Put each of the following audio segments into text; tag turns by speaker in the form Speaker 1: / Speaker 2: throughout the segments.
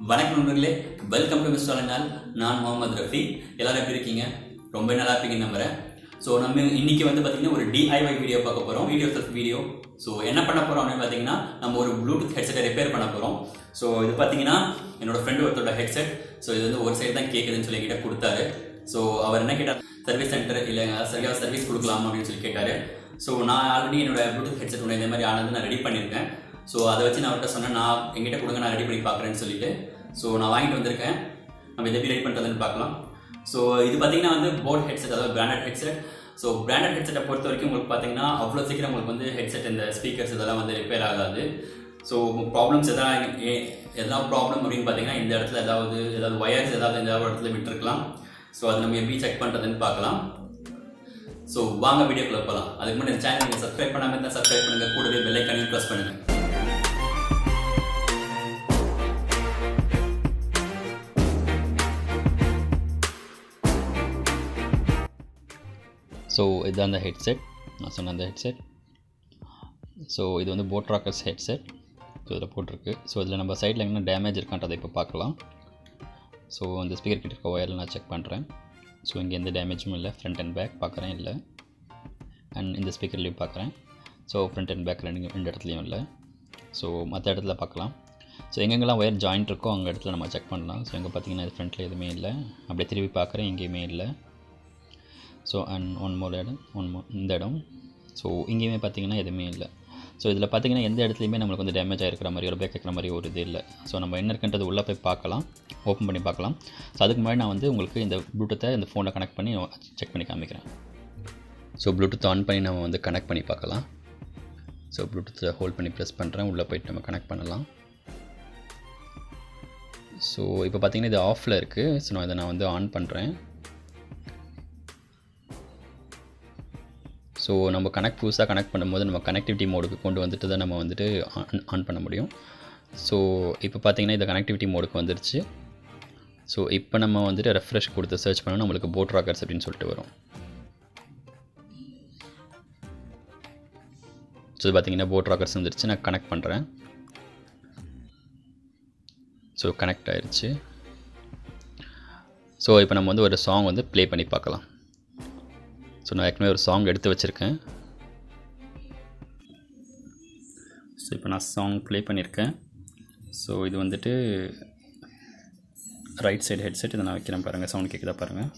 Speaker 1: வணக்கம் நண்பர்களே, welcome to mister channel. நான் முகமது ரஃபி. எல்லாரும் எப்படி இருக்கீங்க? ரொம்ப நல்லா இருப்பீங்கன்னு நம்புறேன். ஸோ நம்ம இன்னைக்கு வந்து பார்த்தீங்கன்னா ஒரு DIY வீடியோ பார்க்க போகிறோம். வீடியோ. ஸோ என்ன பண்ண போகிறோம் அப்படின்னு பார்த்தீங்கன்னா, நம்ம ஒரு ப்ளூடூத் ஹெட்செட்டை ரிப்பேர் பண்ண போகிறோம். ஸோ இது பார்த்தீங்கன்னா என்னோட ஃப்ரெண்டு ஒருத்தரோட ஹெட்செட். ஸோ இது வந்து ஒரு சைடு தான் கேட்குதுன்னு சொல்லி என்கிட்ட கொடுத்தாரு. ஸோ அவர் என்ன கேட்டார், சர்வீஸ் சென்டர் இல்லைங்க சரியாக சர்வீஸ் கொடுக்கலாமா அப்படின்னு சொல்லி கேட்டார். ஸோ நான் ஆல்ரெடி என்னோட ப்ளூடூத் ஹெட்செட் ஒன்று இந்த மாதிரி ஆனது நான் ரெடி பண்ணியிருக்கேன். ஸோ அதை வச்சு நான் அவர்கிட்ட சொன்னேன், நான் எங்கிட்ட கொடுங்க, நான் ரெடி பண்ணி பார்க்குறேன்னு சொல்லிட்டு. ஸோ நான் வாங்கிட்டு வந்திருக்கேன். நம்ம இதை எப்படி ரெடி பண்ணுறதுன்னு பார்க்கலாம். ஸோ இது பார்த்தீங்கன்னா வந்து போட் ஹெட்செட், அதாவது பிராண்டட் ஹெட்செட். ஸோ பிராண்டட் ஹெட்செட்டை பொறுத்த வரைக்கும் உங்களுக்கு பார்த்தீங்கன்னா அவ்வளோ சீக்கிரம் உங்களுக்கு வந்து ஹெட்செட் இந்த ஸ்பீக்கர்ஸ் இதெல்லாம் வந்து ரிப்பேர் ஆகாது. ஸோ ப்ராப்ளம்ஸ் எதனா ப்ராப்ளம் அப்படின்னு பார்த்தீங்கன்னா இந்த இடத்துல ஏதாவது ஒயர்ஸ் ஏதாவது இடத்துல விட்டுருக்கலாம். ஸோ அதை நம்ம எப்படி செக் பண்ணுறதுன்னு பார்க்கலாம். ஸோ வாங்க வீடியோக்குள்ள போகலாம். அதுக்கு முன்னாடி சேனல் நீங்கள் சப்ஸ்கிரைப் பண்ணாமல் இருந்தால் சப்ஸ்கிரைப் பண்ணுங்கள், கூடவே பெல் ஐக்கானையும் ப்ரெஸ் பண்ணுங்கள். ஸோ இதுதான் அந்த ஹெட்செட், நான் சொன்ன அந்த ஹெட்செட். ஸோ இது வந்து போட் ராக்கர்ஸ் ஹெட்செட். ஸோ இதில் போட்டிருக்கு. ஸோ இதில் நம்ம சைடில் என்ன டேமேஜ் இருக்கான்றதை இப்போ பார்க்கலாம். ஸோ அந்த ஸ்பீக்கர் கிட்ட இருக்க ஒயரில் நான் செக் பண்ணுறேன். ஸோ இங்கே எந்த டேமேஜும் இல்லை. ஃப்ரண்ட் அண்ட் பேக் பார்க்குறேன், இல்லை. அண்ட் இந்த ஸ்பீக்கர்லேயும் பார்க்குறேன். ஸோ ஃப்ரண்ட் அண்ட் பேக் ரெண்டு இடத்துலையும் இல்லை. ஸோ மற்ற இடத்துல பார்க்கலாம். ஸோ எங்கெங்கெல்லாம் ஒயர் ஜாயிண்ட் இருக்கோ அங்கே இடத்துல நம்ம செக் பண்ணலாம். ஸோ எங்கே பார்த்தீங்கன்னா இது ஃப்ரண்ட்டில் எதுவுமே இல்லை. அப்படியே திரும்பி பார்க்குறேன், எங்கேயுமே இல்லை. ஸோ அண்ட் ஒன் மோர் இந்த இடம். ஸோ இங்கேயுமே பார்த்தீங்கன்னா எதுவுமே இல்லை. ஸோ இதில் பார்த்தீங்கன்னா எந்த இடத்துலையுமே நம்மளுக்கு வந்து டேமேஜ் ஆகிருக்கிற மாதிரி ஒரு பேக் இருக்கிற மாதிரி ஒரு இது இல்லை. ஸோ நம்ம என்ன இருக்குன்றது உள்ளே போய் பார்க்கலாம், ஓப்பன் பண்ணி பார்க்கலாம். ஸோ அதுக்கு முன்னாடி நான் வந்து உங்களுக்கு இந்த ப்ளூடூத்தை இந்த ஃபோனில் கனெக்ட் பண்ணி செக் பண்ணி காமிக்கிறேன். ஸோ ப்ளூடூத் ஆன் பண்ணி நம்ம வந்து கனெக்ட் பண்ணி பார்க்கலாம். ஸோ ப்ளூடூத்தை ஹோல்ட் பண்ணி ப்ரெஸ் பண்ணுறேன், உள்ளே போய்ட்டு நம்ம கனெக்ட் பண்ணலாம். ஸோ இப்போ பார்த்தீங்கன்னா இது ஆஃபில் இருக்குது. ஸோ நான் இதை வந்து ஆன் பண்ணுறேன். ஸோ நம்ம புதுசாக கனெக்ட் பண்ணும்போது நம்ம கனெக்டிவிட்டி மோடுக்கு கொண்டு வந்துட்டு தான் நம்ம வந்துட்டு ஆன் பண்ண முடியும். ஸோ இப்போ பார்த்தீங்கன்னா இது கனெக்டிவிட்டி மோடுக்கு வந்துருச்சு. ஸோ இப்போ நம்ம வந்துட்டு ரெஃப்ரெஷ் கொடுத்து சர்ச் பண்ணால் நம்மளுக்கு போட் ராக்கர்ஸ் அப்படின்னு சொல்லிட்டு வரும். ஸோ இது பார்த்தீங்கன்னா போட் ராக்கர்ஸ் வந்துருச்சு. நான் கனெக்ட் பண்ணுறேன். ஸோ கனெக்ட் ஆயிடுச்சு. ஸோ இப்போ நம்ம வந்து ஒரு சாங் வந்து ப்ளே பண்ணி பார்க்கலாம். ஸோ நான் ஏற்கனவே ஒரு சாங் எடுத்து வச்சுருக்கேன். ஸோ இப்போ நான் சாங் ப்ளே பண்ணியிருக்கேன். ஸோ இது வந்துட்டு ரைட் சைடு ஹெட்செட். இதை நான் வைக்கிறேன் பாருங்கள், சவுண்ட் கேட்குதா பாருங்கள்.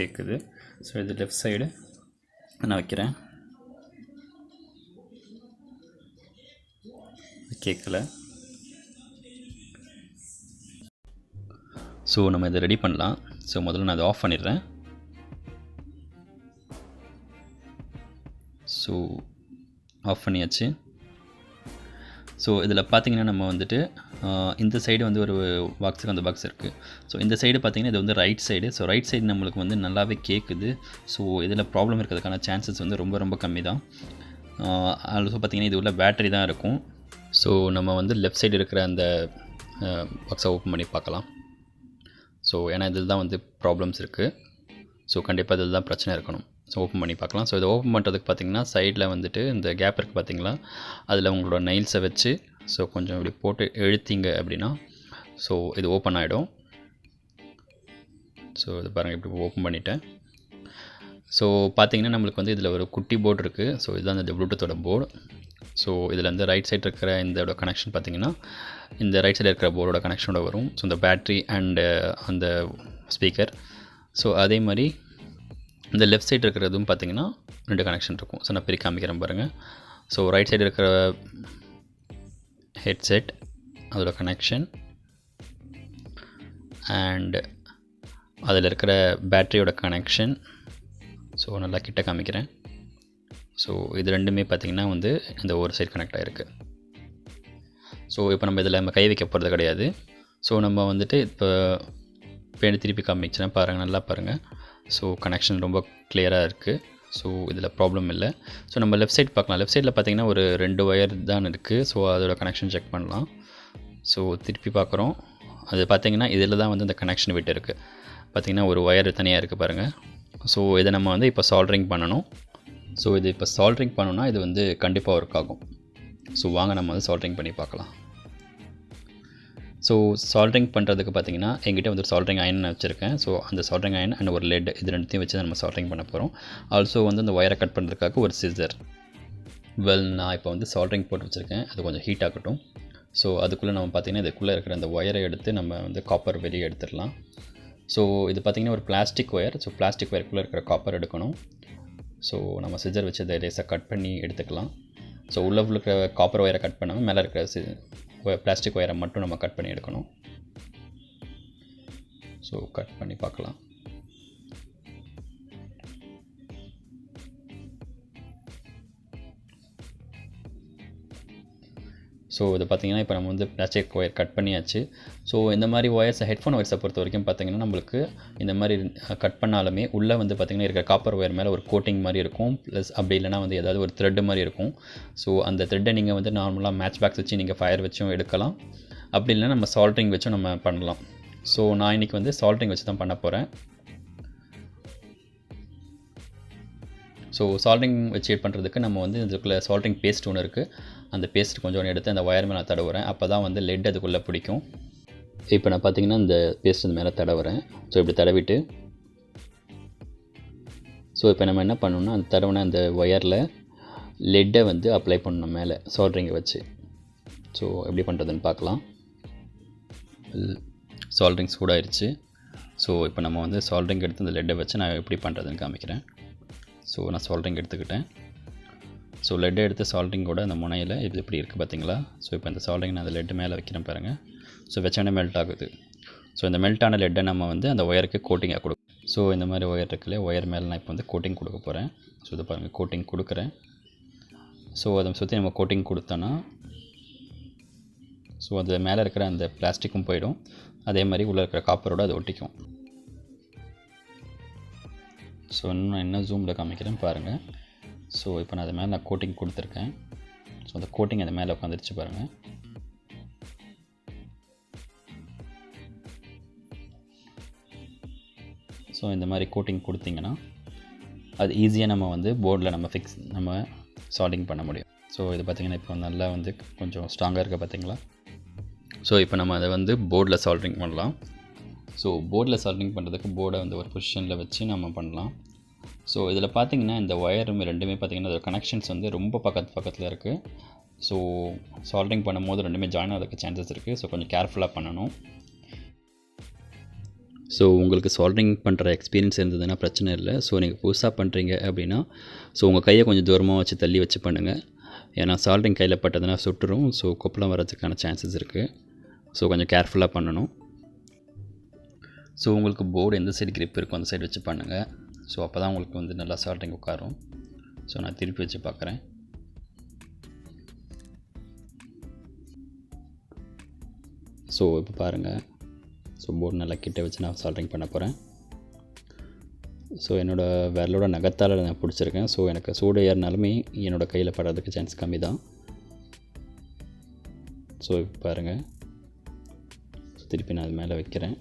Speaker 1: கேட்குது. ஸோ இது லெஃப்ட் சைடு நான் வைக்கிறேன், கேட்கல. ஸோ நம்ம இதை ரெடி பண்ணலாம். ஸோ முதல்ல நான் அதை ஆஃப் பண்ணிடுறேன். ஸோ ஆஃப் பண்ணியாச்சு. ஸோ இதில் பார்த்தீங்கன்னா நம்ம வந்துட்டு இந்த சைடு வந்து ஒரு பாக்ஸுக்கு அந்த பாக்ஸ் இருக்குது. ஸோ இந்த சைடு பார்த்திங்கன்னா இது வந்து right side. So right side நம்மளுக்கு வந்து நல்லாவே கேட்குது. ஸோ இதில் ப்ராப்ளம் இருக்கிறதுக்கான சான்சஸ் வந்து ரொம்ப கம்மி தான். ஆல்சோ பார்த்திங்கன்னா இது உள்ள பேட்டரி தான் இருக்கும். ஸோ நம்ம வந்து லெஃப்ட் சைடு இருக்கிற அந்த பாக்ஸை ஓப்பன் பண்ணி பார்க்கலாம். ஸோ ஏன்னா இதில் தான் வந்து ப்ராப்ளம்ஸ் இருக்குது. ஸோ கண்டிப்பாக இதில் தான் பிரச்சனை இருக்கணும். ஸோ ஓப்பன் பண்ணி பார்க்கலாம். ஸோ இதை ஓப்பன் பண்ணுறதுக்கு பார்த்திங்கன்னா சைடில் வந்துட்டு இந்த கேப் இருக்குது பார்த்திங்களா, அதில் உங்களோட நெயில்ஸை வச்சு ஸோ கொஞ்சம் இப்படி போட்டு இழுத்தீங்க அப்படின்னா ஸோ இது ஓப்பன் ஆகிடும். ஸோ இது பாருங்கள், இப்படி ஓப்பன் பண்ணிவிட்டேன். ஸோ பார்த்திங்கன்னா நம்மளுக்கு வந்து இதில் ஒரு குட்டி போர்டு இருக்குது. ஸோ இதுதான் இந்த ப்ளூடூத்தோட போர்டு. ஸோ இதில் வந்து ரைட் சைடு இருக்கிற இதோட கனெக்ஷன் பார்த்திங்கன்னா இந்த ரைட் சைடில் இருக்கிற போர்டோட கனெக்ஷனோட வரும். ஸோ இந்த பேட்ரி அண்டு அந்த ஸ்பீக்கர். ஸோ அதே மாதிரி இந்த லெஃப்ட் சைடு இருக்கிறதும் பார்த்திங்கன்னா 2 கனெக்ஷன் இருக்கும். ஸோ நான் பிரிக்க காமிக்கிறேன் பாருங்கள். ஸோ ரைட் சைடு இருக்கிற ஹெட்செட் அதோட கனெக்ஷன் அண்ட் அதில் இருக்கிற பேட்ரியோட கனெக்ஷன். ஸோ நல்லா கிட்ட காமிக்கிறேன். ஸோ இது ரெண்டுமே பார்த்திங்கன்னா வந்து இந்த ஒரு சைடு கனெக்ட் ஆகிருக்கு. ஸோ இப்போ நம்ம இதில் கை வைக்க போகிறது கிடையாது. ஸோ நம்ம வந்துட்டு இப்போ பேண்ட் திருப்பி காமிக்கிறேன் பாருங்கள், நல்லா பாருங்கள். ஸோ கனெக்ஷன் ரொம்ப கிளியராக இருக்குது. ஸோ இதில் ப்ராப்ளம் இல்லை. ஸோ நம்ம லெஃப்ட் சைடு பார்க்கலாம். லெஃப்ட் சைடில் பார்த்திங்கன்னா ஒரு 2 ஒயர் தான் இருக்குது. ஸோ அதோட கனெக்ஷன் செக் பண்ணலாம். ஸோ திருப்பி பார்க்குறோம். அது பார்த்திங்கன்னா இதில் தான் வந்து இந்த கனெக்ஷன் விட்டு இருக்குது. பார்த்திங்கன்னா ஒரு ஒயர் தனியாக இருக்குது பாருங்கள். ஸோ இதை நம்ம வந்து இப்போ சால்ட்ரிங் பண்ணணும். ஸோ இது இப்போ சால்ட்ரிங் பண்ணோன்னா இது வந்து கண்டிப்பாக ஒர்க் ஆகும். ஸோ வாங்க நம்ம வந்து சால்ட்ரிங் பண்ணி பார்க்கலாம். ஸோ சால்ட்ரிங் பண்ணுறதுக்கு பார்த்தீங்கன்னா எங்கிட்ட வந்து ஒரு சால்ட்ரிங் அயன் வச்சுருக்கேன். ஸோ அந்த சால்ட்ரிங் அயன் அண்ட் ஒரு லெட் இது ரெண்டுத்தையும் வச்சு தான் நம்ம சால்ட்ரிங் பண்ண போகிறோம். ஆல்சோ வந்து அந்த ஒயரை கட் பண்ணுறதுக்காக ஒரு சிசர். நான் இப்போ வந்து சால்ட்ரிங் போட்டு வச்சுருக்கேன். அது கொஞ்சம் ஹீட் ஆகட்டும். ஸோ அதுக்குள்ளே நம்ம பார்த்திங்கன்னா இதுக்குள்ளே இருக்கிற அந்த ஒயரை எடுத்து நம்ம வந்து காப்பர் வெளியே எடுத்துடலாம். ஸோ இது பார்த்திங்கன்னா ஒரு பிளாஸ்டிக் ஒயர். ஸோ பிளாஸ்டிக் ஒயருக்குள்ளே இருக்கிற காப்பர் எடுக்கணும். ஸோ நம்ம சிசர் வச்சு அதை லேசாக கட் பண்ணி எடுத்துக்கலாம். ஸோ உள்ளே இருக்கிற காப்பர் ஒயரை கட் பண்ணாமல் மேலே இருக்கிற பிளாஸ்டிக் ஒயரை மட்டும் நம்ம கட் பண்ணி எடுக்கணும். ஸோ கட் பண்ணி பார்க்கலாம். ஸோ இது பார்த்திங்கன்னா இப்போ நம்ம வந்து பிளாஸ்டிக் ஒயர் கட் பண்ணியாச்சு. ஸோ இந்த மாதிரி ஒயர்ஸை ஹெட்ஃபோன் ஒயர்ஸை பொறுத்த வரைக்கும் பார்த்திங்கன்னா நம்மளுக்கு இந்த மாதிரி கட் பண்ணாலுமே உள்ளே வந்து பார்த்திங்கன்னா இருக்கிற காப்பர் ஒயர் மேலே ஒரு கோட்டிங் மாதிரி இருக்கும். ப்ளஸ் அப்படி இல்லைனா வந்து ஏதாவது ஒரு த்ரெட்டு மாதிரி இருக்கும். ஸோ அந்த த்ரெட்டை நீங்கள் வந்து நார்மலாக மேட்ச் பாக்ஸ் வச்சு நீங்கள் ஃபயர் வச்சும் எடுக்கலாம். அப்படி இல்லைனா நம்ம சால்ட்ரிங் வச்சும் நம்ம பண்ணலாம். ஸோ நான் இன்றைக்கி வந்து சால்ட்ரிங் வச்சு தான் பண்ண போகிறேன். ஸோ சால்ட்ரிங் வச்சு பண்ணுறதுக்கு நம்ம வந்து இதுக்குள்ளே சால்ட்ரிங் பேஸ்ட் ஒன்று இருக்குது. அந்த பேஸ்ட் கொஞ்சம் எடுத்து அந்த ஒயர் மேலே தடவுறேன். அப்போ தான் வந்து லெட் அதுக்குள்ளே பிடிக்கும். இப்போ நான் பார்த்திங்கன்னா இந்த பேஸ்ட் இந்த மேலே தடவுறேன். ஸோ இப்படி தடவிட்டு ஸோ இப்போ நம்ம என்ன பண்ணணும்னா அந்த தடவின அந்த ஒயரில் லெட்டை வந்து அப்ளை பண்ணணும் மேலே சால்ட்ரிங்கை வச்சு. ஸோ எப்படி பண்ணுறதுன்னு பார்க்கலாம். சால்ட்ரிங் சூடாயிருச்சு. ஸோ இப்போ நம்ம வந்து சால்ட்ரிங் எடுத்து அந்த லெட்டை வச்சு நான் எப்படி பண்ணுறதுன்னு காமிக்கிறேன். ஸோ நான் சால்ட்ரிங் எடுத்துக்கிட்டேன். ஸோ லெட்டை எடுத்து சால்ட்ரிங்கோட அந்த முனையில் இது எப்படி இருக்குது பார்த்தீங்களா. ஸோ இப்போ இந்த சால்ட்ரிங் நான் அந்த லெட்டு மேலே வைக்கிறேன் பாருங்கள். ஸோ வச்சோடனே மெல்ட் ஆகுது. ஸோ இந்த மெல்ட்டான லெட்டை நம்ம வந்து அந்த ஒயருக்கு கோட்டிங்காக கொடுக்கும். ஸோ இந்த மாதிரி ஒயர் இருக்குல்ல, ஒயர் மேலே நான் இப்போ வந்து கோட்டிங் கொடுக்க போகிறேன். ஸோ இதை பாருங்கள், கோட்டிங் கொடுக்குறேன். ஸோ அதை சுற்றி நம்ம கோட்டிங் கொடுத்தோன்னா ஸோ அது மேலே இருக்கிற அந்த பிளாஸ்டிக்கும் போயிடும். அதே மாதிரி உள்ளே இருக்கிற காப்பரோடு அது ஒட்டிக்கும். ஸோ இன்னும் என்ன ஜூமில் காமிக்கிறேன் பாருங்கள். ஸோ இப்போ நான் அது மேலே நான் கோட்டிங் கொடுத்துருக்கேன். ஸோ அந்த கோட்டிங் அது மேலே உட்காந்துருச்சு பாருங்கள். ஸோ இந்த மாதிரி கோட்டிங் கொடுத்திங்கன்னா அது ஈஸியாக நம்ம வந்து போர்டில் நம்ம சால்டிங் பண்ண முடியும். ஸோ இது பார்த்திங்கன்னா இப்போ நல்லா வந்து கொஞ்சம் ஸ்ட்ராங்காக இருக்க பார்த்திங்களா. ஸோ இப்போ நம்ம அதை வந்து போர்டில் சால்ட்ரிங் பண்ணலாம். ஸோ போர்டில் சால்ட்ரிங் பண்ணுறதுக்கு போர்டை வந்து ஒரு பொசிஷனில் வச்சு நம்ம பண்ணலாம். ஸோ இதில் பார்த்திங்கன்னா இந்த ஒயரும் ரெண்டுமே பார்த்திங்கன்னா அதோட கனெக்ஷன்ஸ் வந்து ரொம்ப பக்கத்தில் இருக்குது. ஸோ சால்ட்ரிங் பண்ணும்போது ரெண்டுமே ஜாயின் ஆகிறதுக்கு சான்சஸ் இருக்குது. ஸோ கொஞ்சம் கேர்ஃபுல்லாக பண்ணணும். ஸோ உங்களுக்கு சால்ட்ரிங் பண்ணுற எக்ஸ்பீரியன்ஸ் இருந்ததுன்னா பிரச்சனை இல்லை. ஸோ நீங்கள் புதுசாக பண்ணுறீங்க அப்படின்னா ஸோ உங்கள் கையை கொஞ்சம் தூரமாக வச்சு தள்ளி வச்சு பண்ணுங்கள். ஏன்னா சால்ட்ரிங் கையில் பட்டதுன்னா சுட்டுரும். ஸோ கொப்பளம் வரதுக்கான சான்சஸ் இருக்குது. ஸோ கொஞ்சம் கேர்ஃபுல்லாக பண்ணணும். ஸோ உங்களுக்கு போர்டு எந்த சைடு கிரிப் இருக்கோ அந்த சைடு வச்சு பண்ணுங்கள். ஸோ அப்போ தான் உங்களுக்கு வந்து நல்லா சால்ட்ரிங் உட்காரும். ஸோ நான் திருப்பி வச்சு பார்க்குறேன். ஸோ இப்போ பாருங்கள். ஸோ போர்டு நல்லா கிட்ட வச்சு நான் சால்ட்ரிங் பண்ண போகிறேன். ஸோ என்னோடய விரலோட நகத்தால் நான் பிடிச்சிருக்கேன். ஸோ எனக்கு சூடு ஏறினாலுமே என்னோடய கையில் படுறதுக்கு சான்ஸ் கம்மி தான். ஸோ இப்போ பாருங்கள். திருப்பி நான் அது மேலே வைக்கிறேன்.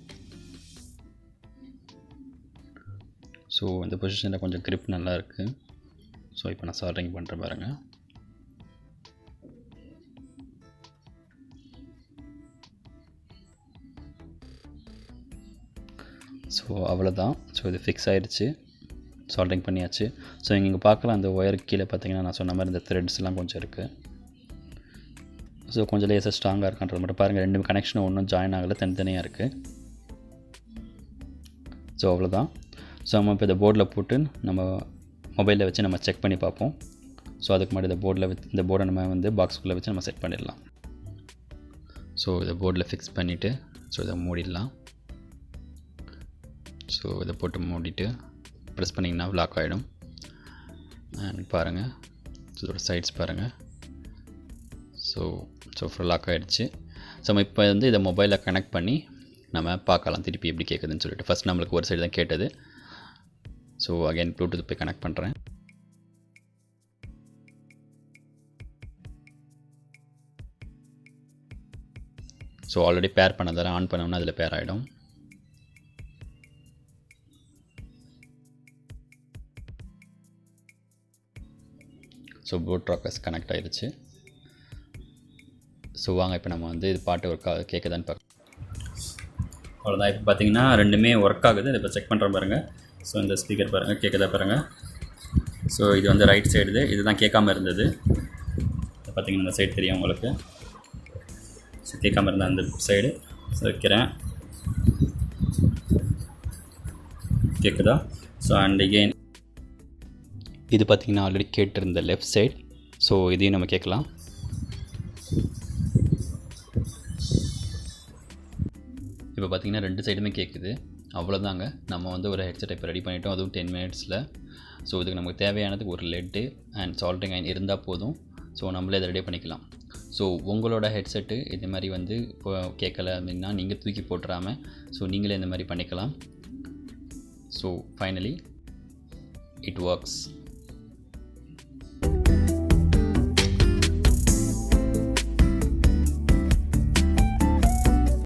Speaker 1: ஸோ இந்த பொசிஷனில் கொஞ்சம் கிரிப் நல்லா இருக்குது. ஸோ இப்போ நான் சால்ட்ரிங் பண்ணுறேன் பாருங்கள். ஸோ அவ்வளோதான். ஸோ இது ஃபிக்ஸ் ஆகிடுச்சு. சால்ட்ரிங் பண்ணியாச்சு. ஸோ இங்கே பார்க்கலாம் அந்த ஒயருக்கு கீழே பார்த்தீங்கன்னா நான் சொன்ன மாதிரி இந்த த்ரெட்ஸ்லாம் கொஞ்சம் இருக்குது. ஸோ கொஞ்சம் லேசாக ஸ்ட்ராங்காக இருக்கான்றது மட்டும் பாருங்கள். ரெண்டு கனெக்ஷனும் ஒன்றும் ஜாயின் ஆகலை, தனித்தனியாக இருக்குது. ஸோ அவ்வளோதான். ஸோ நம்ம இப்போ இந்த போர்டில் போட்டு நம்ம மொபைலில் வச்சு நம்ம செக் பண்ணி பார்ப்போம். ஸோ அதுக்கு முன்னாடி இந்த போர்டை நம்ம வந்து பாக்ஸ்குள்ளே வச்சு நம்ம செட் பண்ணிடலாம். ஸோ இதை போர்டில் ஃபிக்ஸ் பண்ணிவிட்டு ஸோ இதை மூடிடலாம். ஸோ இதை போட்டு மூடிட்டு ப்ரெஸ் பண்ணிங்கன்னா லாக் ஆகிடும். அண்ட் பாருங்கள், இதோட சைட்ஸ் பாருங்கள். ஸோ ஃபுல் லாக் ஆகிடுச்சு. ஸோ நம்ம இப்போ வந்து இதை மொபைலில் கனெக்ட் பண்ணி நம்ம பார்க்கலாம் திருப்பி எப்படி கேட்குதுன்னு சொல்லிட்டு. ஃபஸ்ட் நம்மளுக்கு ஒரு சைடு தான் கேட்டது. ஸோ அகைன் ப்ளூடூத் போய் கனெக்ட் பண்ணுறேன். ஸோ ஆல்ரெடி பேர் பண்ணதால் ஆன் பண்ணோம்னா அதில் பேர் ஆகிடும். ஸோ ப்ளூடூத் கனெக்ட் ஆகிடுச்சு. ஸோ வாங்க இப்போ நம்ம வந்து இது பாட்டு ஒர்க் கேட்குதான்னு பார்க்க. அவ்வளோதான். இப்போ பார்த்தீங்கன்னா ரெண்டுமே ஒர்க் ஆகுது. இப்போ செக் பண்ணுற பாருங்கள். ஸோ இந்த ஸ்பீக்கர் பாருங்கள், கேட்குதா பாருங்கள். ஸோ இது வந்து ரைட் சைடு, இதுதான் கேட்காமல் இருந்தது. பார்த்தீங்கன்னா இந்த சைடு தெரியும் உங்களுக்கு. ஸோ கேட்காமல் இருந்த அந்த சைடு வைக்கிறேன். கேட்குதா? ஸோ அண்ட் அகெயின் இது பார்த்திங்கன்னா ஆல்ரெடி கேட்டிருந்த லெஃப்ட் சைடு. ஸோ இதையும் நம்ம கேட்கலாம். இப்போ பார்த்திங்கன்னா ரெண்டு சைடுமே கேட்குது. அவ்வளோதாங்க. நம்ம வந்து ஒரு ஹெட்செட் இப்போ ரெடி பண்ணிட்டோம், அதுவும் 10 மினிட்ஸில். ஸோ இதுக்கு நமக்கு தேவையானது ஒரு லெட்டு அண்ட் சால்ட்ரிங் அயன் இருந்தால் போதும். ஸோ நம்மளே அதை ரெடி பண்ணிக்கலாம். ஸோ உங்களோட ஹெட்செட்டு இது மாதிரி வந்து இப்போ கேட்கலை அப்படின்னா நீங்கள் தூக்கி போட்டுறாமல் ஸோ நீங்களே இந்த மாதிரி பண்ணிக்கலாம். So finally it works.